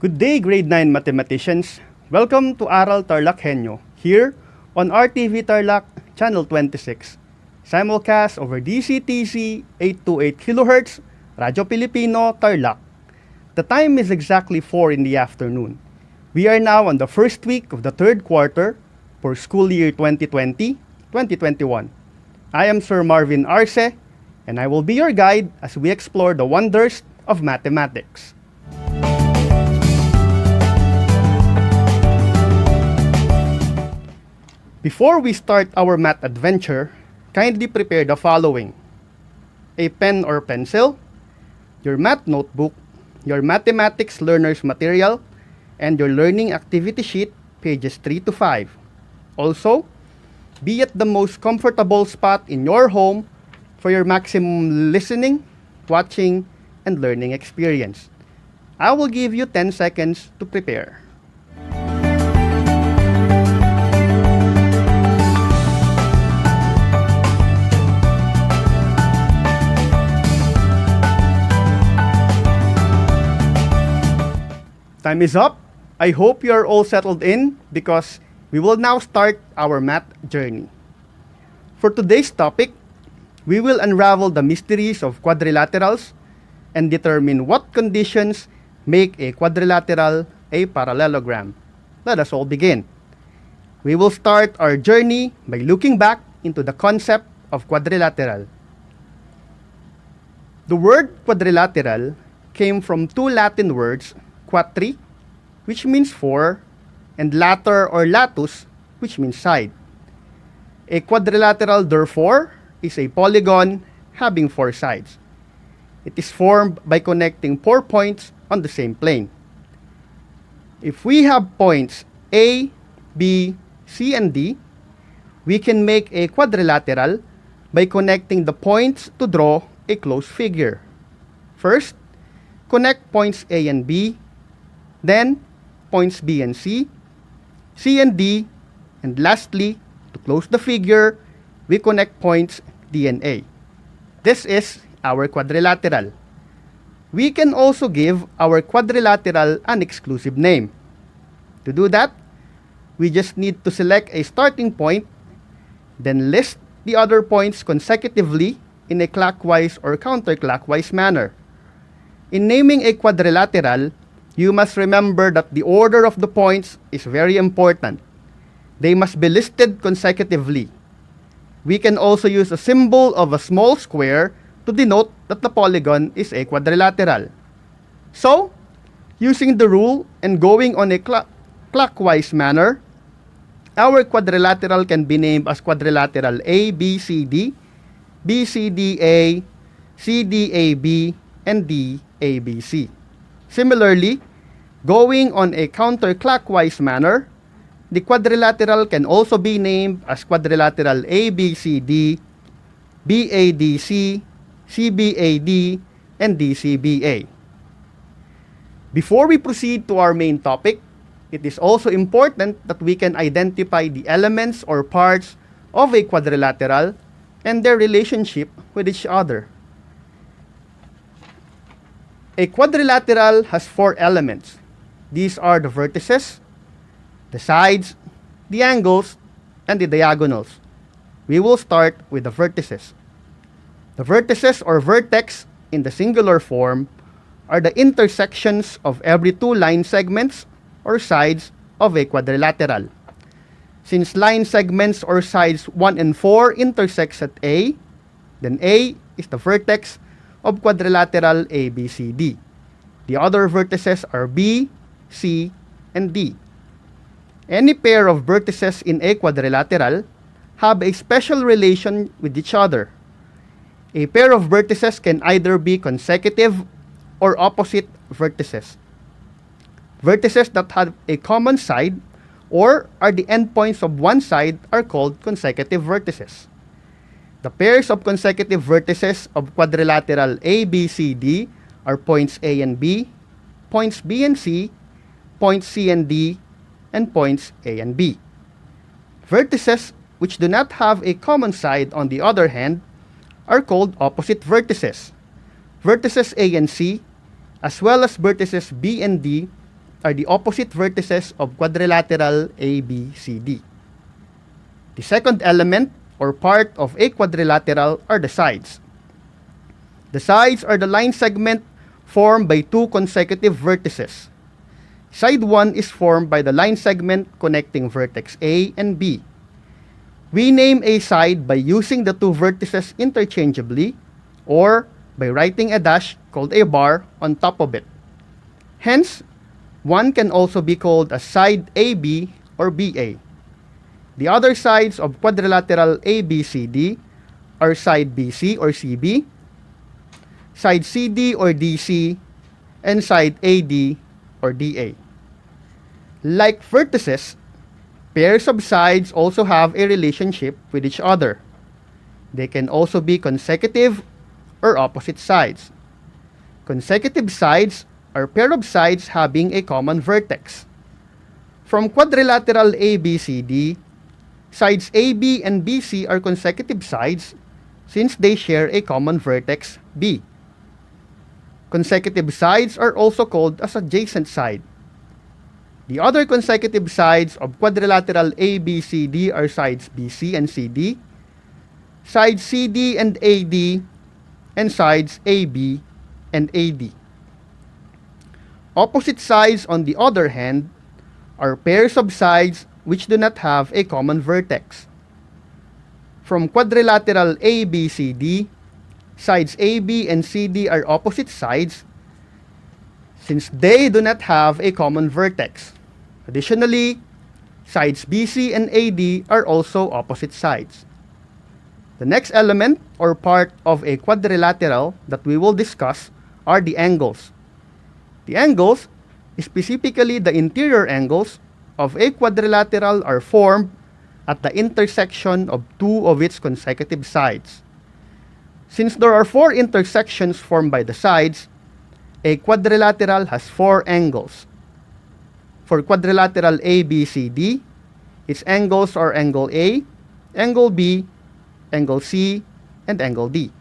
Good day, grade 9 mathematicians. Welcome to Aral Tarlac Henyo, here on RTV Tarlac, channel 26. Simulcast over DCTC 828 kHz, Radyo Pilipino, Tarlac. The time is exactly 4 in the afternoon. We are now on the first week of the third quarter for school year 2020-2021. I am Sir Marvin Arce, and I will be your guide as we explore the wonders of mathematics. Before we start our math adventure, kindly prepare the following: a pen or pencil, your math notebook, your mathematics learner's material, and your learning activity sheet, pages 3 to 5. Also, be at the most comfortable spot in your home for your maximum listening, watching, and learning experience. I will give you 10 seconds to prepare. Time is up. I hope you are all settled in because we will now start our math journey. For today's topic, we will unravel the mysteries of quadrilaterals and determine what conditions make a quadrilateral a parallelogram. Let us all begin. We will start our journey by looking back into the concept of quadrilateral. The word quadrilateral came from two Latin words, quatri, which means four, and later or latus, which means side. A quadrilateral, therefore, is a polygon having four sides. It is formed by connecting 4 points on the same plane. If we have points A, B, C, and D, we can make a quadrilateral by connecting the points to draw a closed figure. First, connect points A and B, then points B and C, C and D, and lastly, to close the figure, we connect points D and A. This is our quadrilateral. We can also give our quadrilateral an exclusive name. To do that, we just need to select a starting point, then list the other points consecutively in a clockwise or counterclockwise manner. In naming a quadrilateral, you must remember that the order of the points is very important. They must be listed consecutively. We can also use a symbol of a small square to denote that the polygon is a quadrilateral. So, using the rule and going on a clockwise manner, our quadrilateral can be named as quadrilateral ABCD, BCDA, CDAB, and DABC. Similarly, going on a counterclockwise manner, the quadrilateral can also be named as quadrilateral ABCD, BADC, CBAD, and DCBA. Before we proceed to our main topic, it is also important that we can identify the elements or parts of a quadrilateral and their relationship with each other. A quadrilateral has four elements. These are the vertices, the sides, the angles, and the diagonals. We will start with the vertices. The vertices or vertex in the singular form are the intersections of every two line segments or sides of a quadrilateral. Since line segments or sides 1 and 4 intersects at A, then A is the vertex of quadrilateral ABCD. The other vertices are B, C, and D. Any pair of vertices in a quadrilateral have a special relation with each other. A pair of vertices can either be consecutive or opposite vertices. Vertices that have a common side or are the endpoints of one side are called consecutive vertices. The pairs of consecutive vertices of quadrilateral ABCD are points A and B, points B and C, points C and D, and points A and B. Vertices which do not have a common side, on the other hand, are called opposite vertices. Vertices A and C, as well as vertices B and D, are the opposite vertices of quadrilateral ABCD. The second element or part of a quadrilateral are the sides. The sides are the line segment formed by two consecutive vertices. Side 1 is formed by the line segment connecting vertex A and B. We name a side by using the two vertices interchangeably or by writing a dash called a bar on top of it. Hence, one can also be called a side AB or BA. The other sides of quadrilateral ABCD are side BC or CB, side CD or DC, and side AD or DA. Like vertices, pairs of sides also have a relationship with each other. They can also be consecutive or opposite sides. Consecutive sides are pair of sides having a common vertex. From quadrilateral ABCD, sides AB and BC are consecutive sides since they share a common vertex B. Consecutive sides are also called as adjacent side. The other consecutive sides of quadrilateral ABCD are sides BC and CD, sides CD and AD, and sides AB and AD. Opposite sides, on the other hand, are pairs of sides which do not have a common vertex. From quadrilateral ABCD, sides AB and CD are opposite sides since they do not have a common vertex. Additionally, sides BC and AD are also opposite sides. The next element or part of a quadrilateral that we will discuss are the angles. The angles, specifically the interior angles of a quadrilateral, are formed at the intersection of two of its consecutive sides. Since there are four intersections formed by the sides, a quadrilateral has four angles. For quadrilateral ABCD, its angles are angle A, angle B, angle C, and angle D.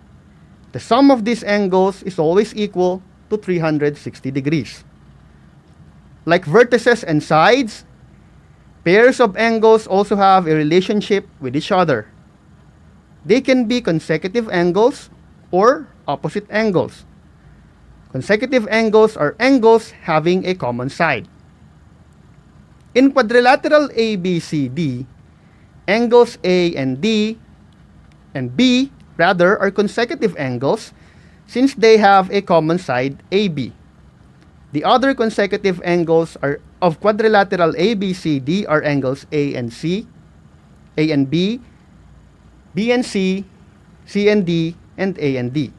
The sum of these angles is always equal to 360 degrees. Like vertices and sides, pairs of angles also have a relationship with each other. They can be consecutive angles or opposite angles. Consecutive angles are angles having a common side. In quadrilateral ABCD, angles A and D and B are consecutive angles since they have a common side AB. The other consecutive angles of quadrilateral ABCD are angles A and C, A and B, B and C, C and D, and A and D.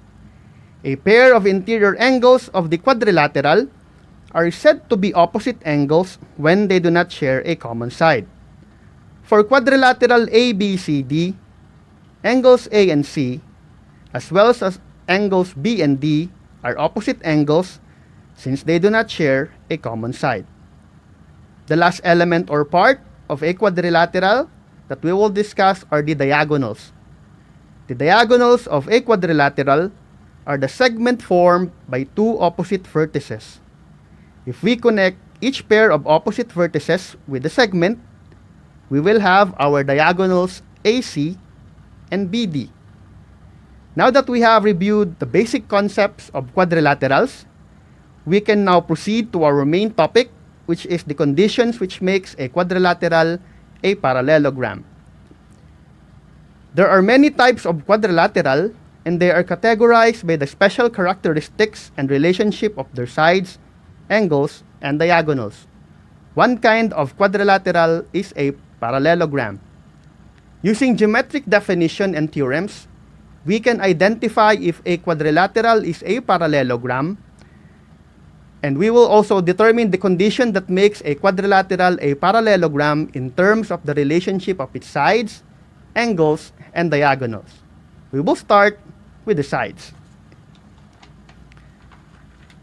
A pair of interior angles of the quadrilateral are said to be opposite angles when they do not share a common side. For quadrilateral ABCD, angles A and C, as well as angles B and D, are opposite angles since they do not share a common side. The last element or part of a quadrilateral that we will discuss are the diagonals. The diagonals of a quadrilateral are the segment formed by two opposite vertices. If we connect each pair of opposite vertices with the segment, we will have our diagonals AC and BD. Now that we have reviewed the basic concepts of quadrilaterals, we can now proceed to our main topic, which is the conditions which makes a quadrilateral a parallelogram. There are many types of quadrilateral, and they are categorized by the special characteristics and relationship of their sides, angles, and diagonals. One kind of quadrilateral is a parallelogram. Using geometric definition and theorems, we can identify if a quadrilateral is a parallelogram, and we will also determine the condition that makes a quadrilateral a parallelogram in terms of the relationship of its sides, angles, and diagonals. We will start with the sides.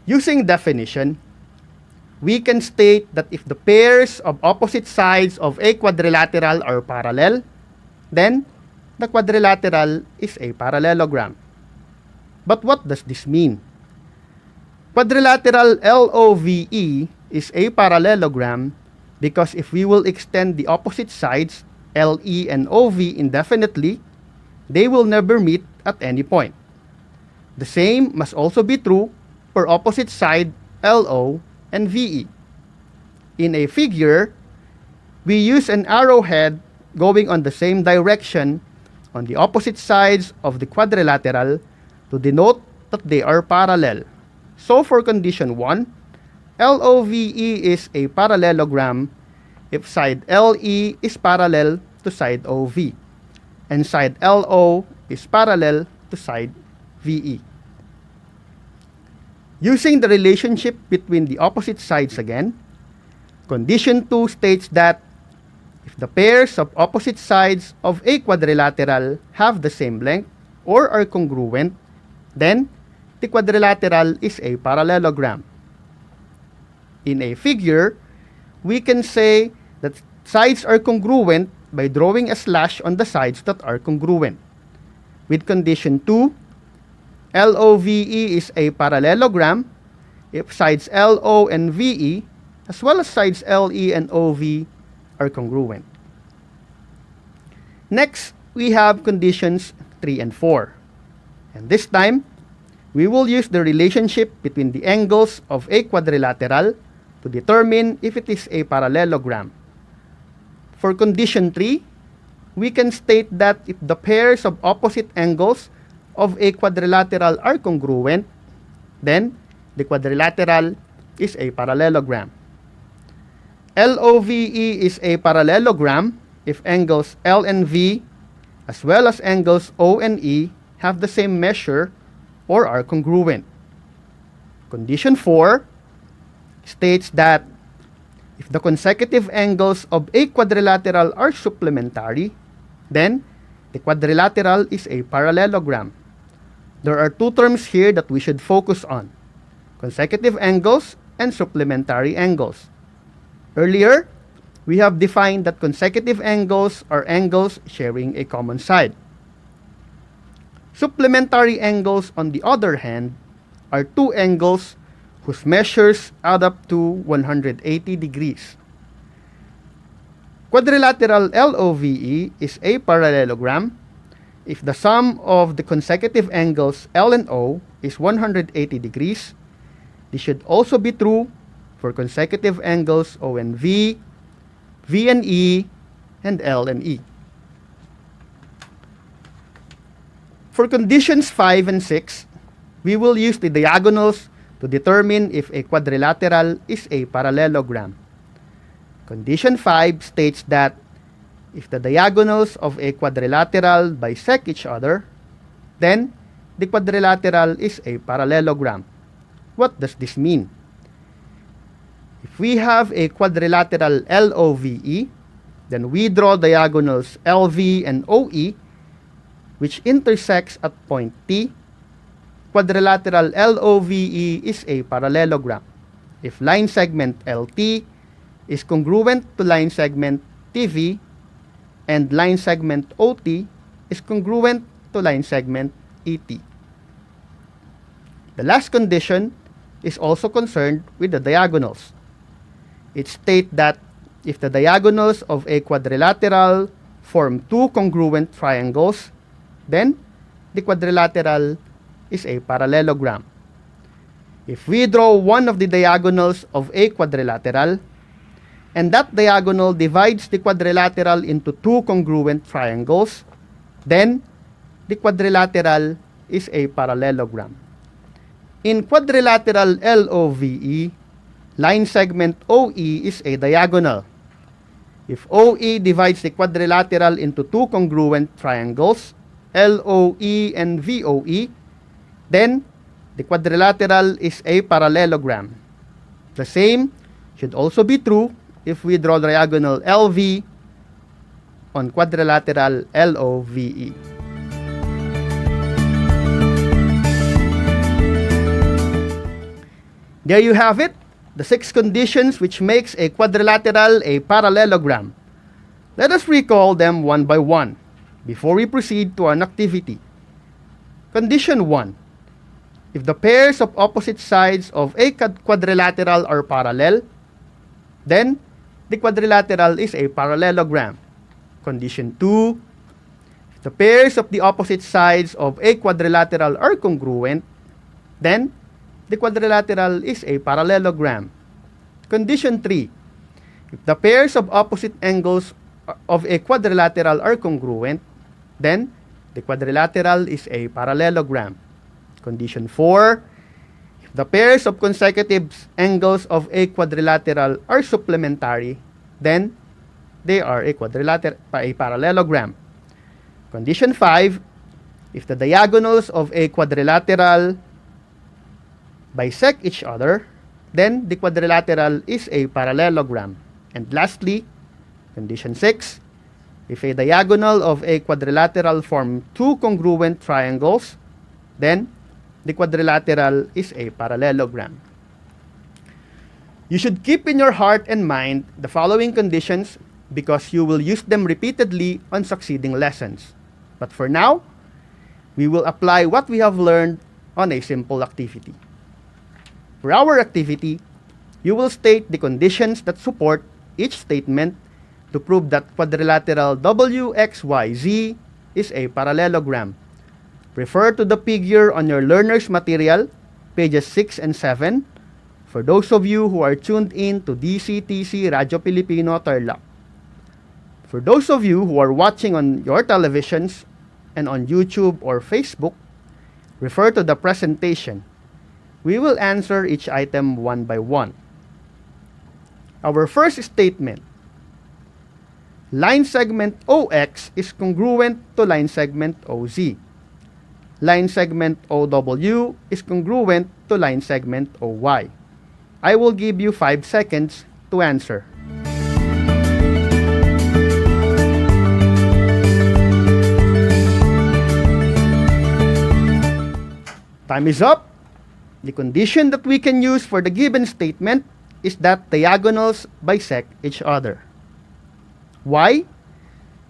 Using definition, we can state that if the pairs of opposite sides of a quadrilateral are parallel, then the quadrilateral is a parallelogram. But what does this mean? Quadrilateral LOVE is a parallelogram because if we will extend the opposite sides, LE and OV, indefinitely, they will never meet at any point. The same must also be true for opposite side LO and VE. In a figure, we use an arrowhead going on the same direction on the opposite sides of the quadrilateral to denote that they are parallel. So for condition 1, LOVE is a parallelogram if side LE is parallel to side OV and side LO is parallel to side VE. Using the relationship between the opposite sides again, condition 2 states that if the pairs of opposite sides of a quadrilateral have the same length or are congruent, then the quadrilateral is a parallelogram. In a figure, we can say that sides are congruent by drawing a slash on the sides that are congruent. With condition 2, LOVE is a parallelogram if sides LO and VE, as well as sides LE and OV, are congruent. Next, we have conditions 3 and 4. And this time, we will use the relationship between the angles of a quadrilateral to determine if it is a parallelogram. For condition 3, we can state that if the pairs of opposite angles of a quadrilateral are congruent, then the quadrilateral is a parallelogram. LOVE is a parallelogram if angles L and V, as well as angles O and E, have the same measure or are congruent. Condition 4 states that if the consecutive angles of a quadrilateral are supplementary, then the quadrilateral is a parallelogram. There are two terms here that we should focus on: consecutive angles and supplementary angles. Earlier, we have defined that consecutive angles are angles sharing a common side. Supplementary angles, on the other hand, are two angles whose measures add up to 180 degrees. Quadrilateral LOVE is a parallelogram if the sum of the consecutive angles L and O is 180 degrees. This should also be true for consecutive angles O and V, V and E, and L and E. For conditions 5 and 6, we will use the diagonals to determine if a quadrilateral is a parallelogram. Condition 5 states that if the diagonals of a quadrilateral bisect each other, then the quadrilateral is a parallelogram. What does this mean? If we have a quadrilateral LOVE, then we draw diagonals LV and OE, which intersects at point T. Quadrilateral LOVE is a parallelogram if line segment LT is congruent to line segment TV and line segment OT is congruent to line segment ET. The last condition is also concerned with the diagonals. It states that if the diagonals of a quadrilateral form two congruent triangles, then the quadrilateral is a parallelogram. If we draw one of the diagonals of a quadrilateral, and that diagonal divides the quadrilateral into two congruent triangles, then the quadrilateral is a parallelogram. In quadrilateral LOVE, line segment OE is a diagonal. If OE divides the quadrilateral into two congruent triangles, LOE and VOE, then the quadrilateral is a parallelogram. The same should also be true if we draw diagonal LV on quadrilateral LOVE. There you have it, the 6 conditions which makes a quadrilateral a parallelogram. Let us recall them one by one before we proceed to an activity. Condition 1. If the pairs of opposite sides of a quadrilateral are parallel, then the quadrilateral is a parallelogram. Condition 2, if the pairs of the opposite sides of a quadrilateral are congruent, then the quadrilateral is a parallelogram. Condition 3, if the pairs of opposite angles of a quadrilateral are congruent, then the quadrilateral is a parallelogram. Condition 4, if the pairs of consecutive angles of a quadrilateral are supplementary, then they are a parallelogram. Condition 5, if the diagonals of a quadrilateral bisect each other, then the quadrilateral is a parallelogram. And lastly, condition 6, if a diagonal of a quadrilateral form two congruent triangles, then the quadrilateral is a parallelogram. You should keep in your heart and mind the following conditions because you will use them repeatedly on succeeding lessons. But for now, we will apply what we have learned on a simple activity. For our activity, you will state the conditions that support each statement to prove that quadrilateral WXYZ is a parallelogram. Refer to the figure on your learner's material, pages 6 and 7, for those of you who are tuned in to DCTC Radyo Pilipino Tarlac. For those of you who are watching on your televisions and on YouTube or Facebook, refer to the presentation. We will answer each item one by one. Our first statement. Line segment OX is congruent to line segment OZ. Line segment OW is congruent to line segment OY. I will give you 5 seconds to answer. Time is up. The condition that we can use for the given statement is that diagonals bisect each other. Why?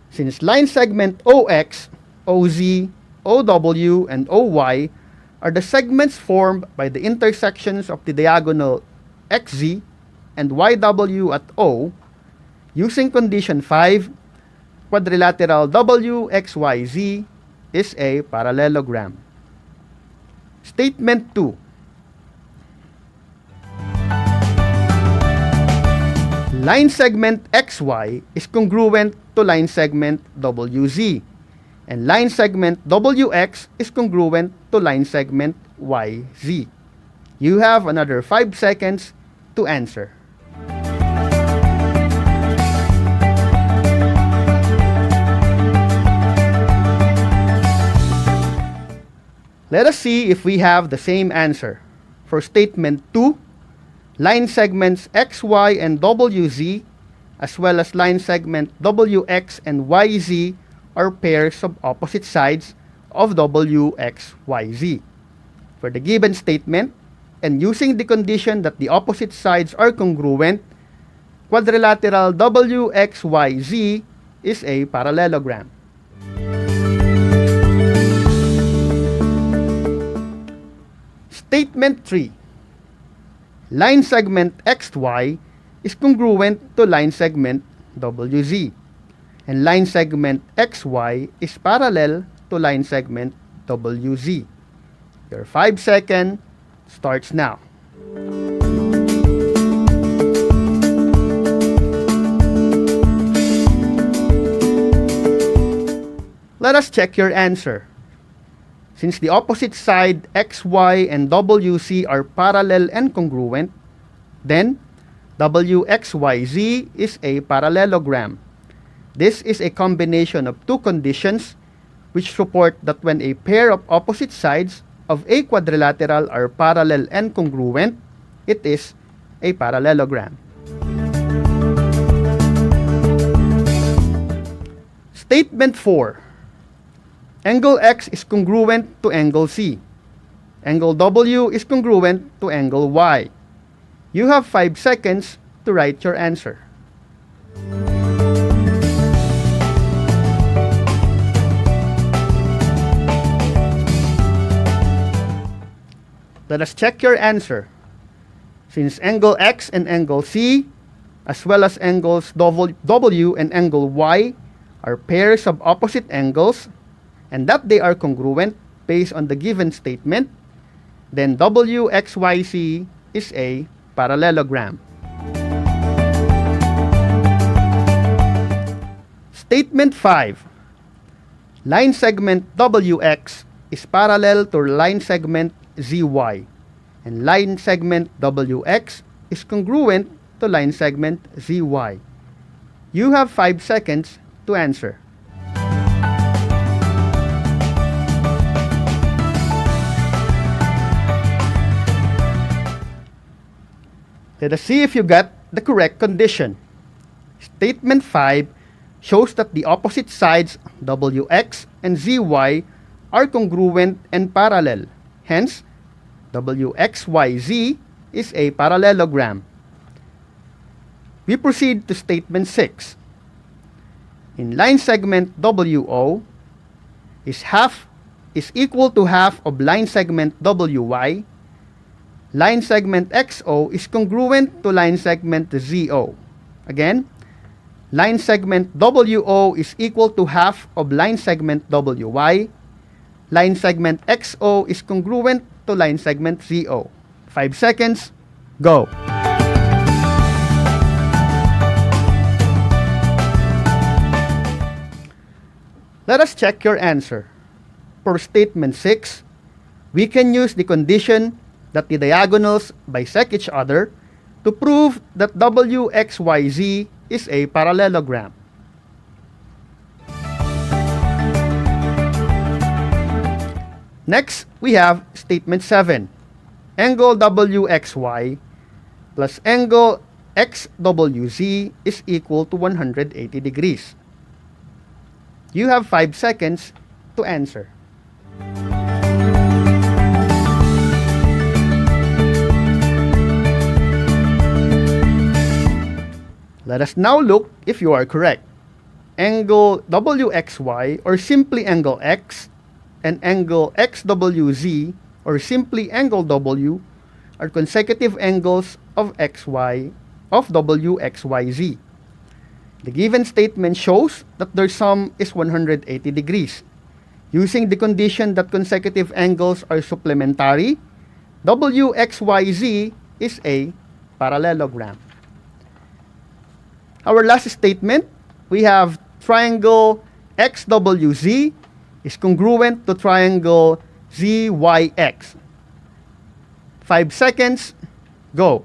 Since line segment OX, OZ, OW, and OY are the segments formed by the intersections of the diagonal XZ and YW at O, using condition 5, quadrilateral WXYZ is a parallelogram. Statement 2. Line segment XY is congruent to line segment WZ, and line segment WX is congruent to line segment YZ. You have another 5 seconds to answer. Let us see if we have the same answer. For statement 2, line segments XY and WZ, as well as line segment WX and YZ, are pairs of opposite sides of WXYZ. For the given statement, and using the condition that the opposite sides are congruent, quadrilateral WXYZ is a parallelogram. Statement 3. Line segment XY is congruent to line segment WZ, and line segment XY is parallel to line segment WZ. Your 5 seconds starts now. Let us check your answer. Since the opposite side XY and WC are parallel and congruent, then WXYZ is a parallelogram. This is a combination of two conditions which support that when a pair of opposite sides of a quadrilateral are parallel and congruent, it is a parallelogram. Statement 4. Angle X is congruent to angle C. Angle W is congruent to angle Y. You have 5 seconds to write your answer. Let us check your answer. Since angle X and angle C as well as angles W and angle Y are pairs of opposite angles and that they are congruent based on the given statement, then WXYZ is a parallelogram. Statement 5. Line segment WX is parallel to line segment ZY, and line segment WX is congruent to line segment ZY. You have 5 seconds to answer. Let us see if you got the correct condition. Statement 5 shows that the opposite sides WX and ZY are congruent and parallel. Hence, WXYZ is a parallelogram. We proceed to statement 6. In line segment WO is equal to half of line segment WY. Line segment XO is congruent to line segment ZO. Again, line segment WO is equal to half of line segment WY. Line segment XO is congruent to line segment ZO. 5 seconds, go! Let us check your answer. For statement 6, we can use the condition that the diagonals bisect each other to prove that WXYZ is a parallelogram. Next, we have statement 7. Angle WXY plus angle XWZ is equal to 180 degrees. You have 5 seconds to answer. Let us now look if you are correct. Angle WXY or simply angle X and angle XWZ or simply angle W are consecutive angles of WXYZ. The given statement shows that their sum is 180 degrees. Using the condition that consecutive angles are supplementary, WXYZ is a parallelogram. Our last statement, we have triangle XWZ is congruent to triangle ZYX. 5 seconds, go!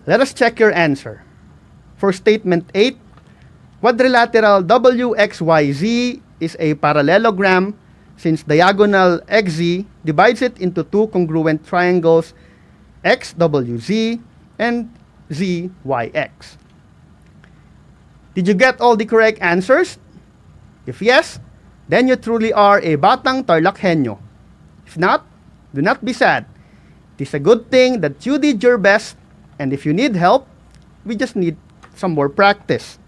Let us check your answer. For statement 8, quadrilateral WXYZ is a parallelogram since diagonal XZ divides it into two congruent triangles XWZ and ZYX. Did you get all the correct answers? If yes, then you truly are a batang Tarlachenyo. If not, do not be sad. It is a good thing that you did your best, and if you need help, we just need some more practice.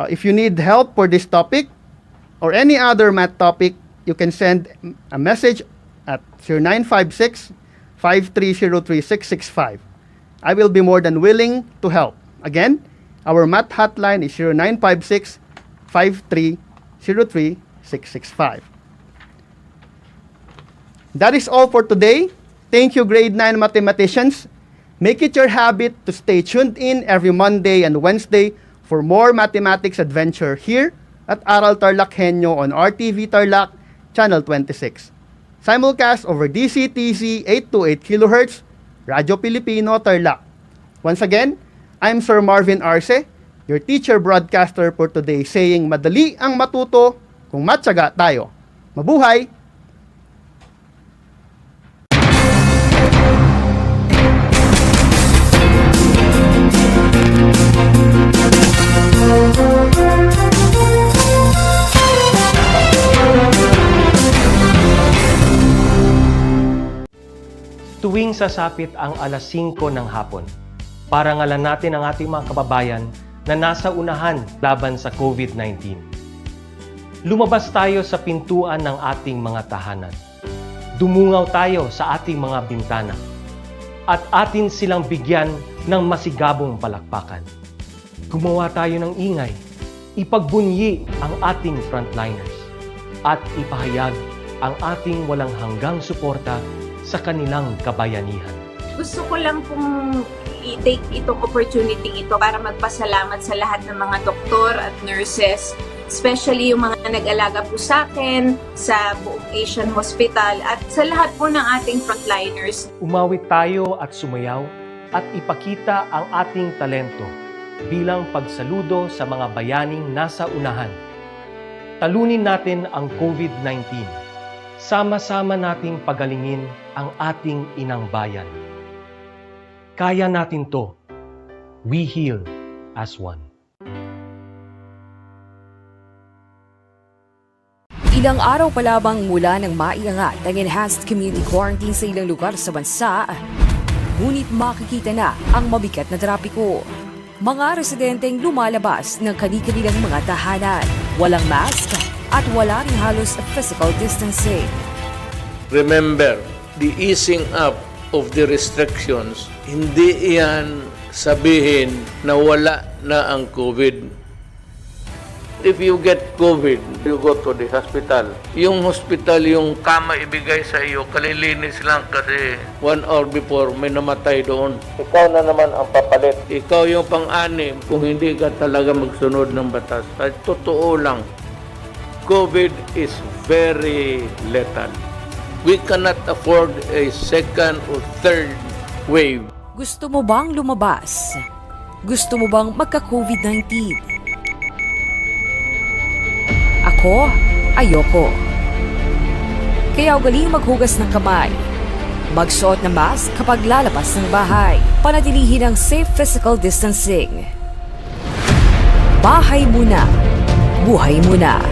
If you need help for this topic or any other math topic, you can send a message at 0956-5303665. I will be more than willing to help. Again, our math hotline is 0956-5303665. That is all for today. Thank you, grade 9 mathematicians. Make it your habit to stay tuned in every Monday and Wednesday for more mathematics adventure here at Aral Tarlachenyo on RTV Tarlac, Channel 26. Simulcast over DCTZ 828 kHz, Radyo Pilipino Tarlac. Once again, I'm Sir Marvin Arce, your teacher broadcaster for today, saying madali ang matuto kung matyaga tayo. Mabuhay! Tuwing sasapit ang alas 5 ng hapon, parangalan natin ang ating mga kababayan na nasa unahan laban sa COVID-19. Lumabas tayo sa pintuan ng ating mga tahanan. Dumungaw tayo sa ating mga bintana. At atin silang bigyan ng masigabong palakpakan. Gumawa tayo ng ingay. Ipagbunyi ang ating frontliners. At ipahayag ang ating walang hanggang suporta sa kanilang kabayanihan. Gusto ko lang pong i-take itong opportunity ito para magpasalamat sa lahat ng mga doktor at nurses, especially yung mga nag-alaga po sa akin, sa buong Asian Hospital, at sa lahat po ng ating frontliners. Umawit tayo at sumayaw at ipakita ang ating talento bilang pagsaludo sa mga bayaning nasa unahan. Talunin natin ang COVID-19. Sama-sama nating pagalingin ang ating inang bayan. Kaya natin to. We heal as one. Ilang araw pa lamang mula nang maiangat ang enhanced community quarantine sa ilang lugar sa bansa, ngunit makikita na ang mabigat na trapiko. Mga residenteng lumalabas ng kani-kanilang mga tahanan, walang mask at wala rin halos physical distancing. Remember, the easing up of the restrictions, hindi iyan sabihin na wala na ang COVID. If you get COVID, you go to the hospital. Yung hospital, yung kama ibigay sa iyo, kalilinis lang kasi 1 hour before may namatay doon. Ikaw na naman ang papalit. Ikaw yung pang-anim kung hindi ka talaga magsunod ng batas. At totoo lang, COVID is very lethal. We cannot afford a second or third wave. Gusto mo bang lumabas? Gusto mo bang magka-COVID-19? Ako, ayoko. Kaya ugaling maghugas ng kamay. Magsuot ng mask kapag lalabas ng bahay. Panatilihin ang safe physical distancing. Bahay muna. Buhay muna.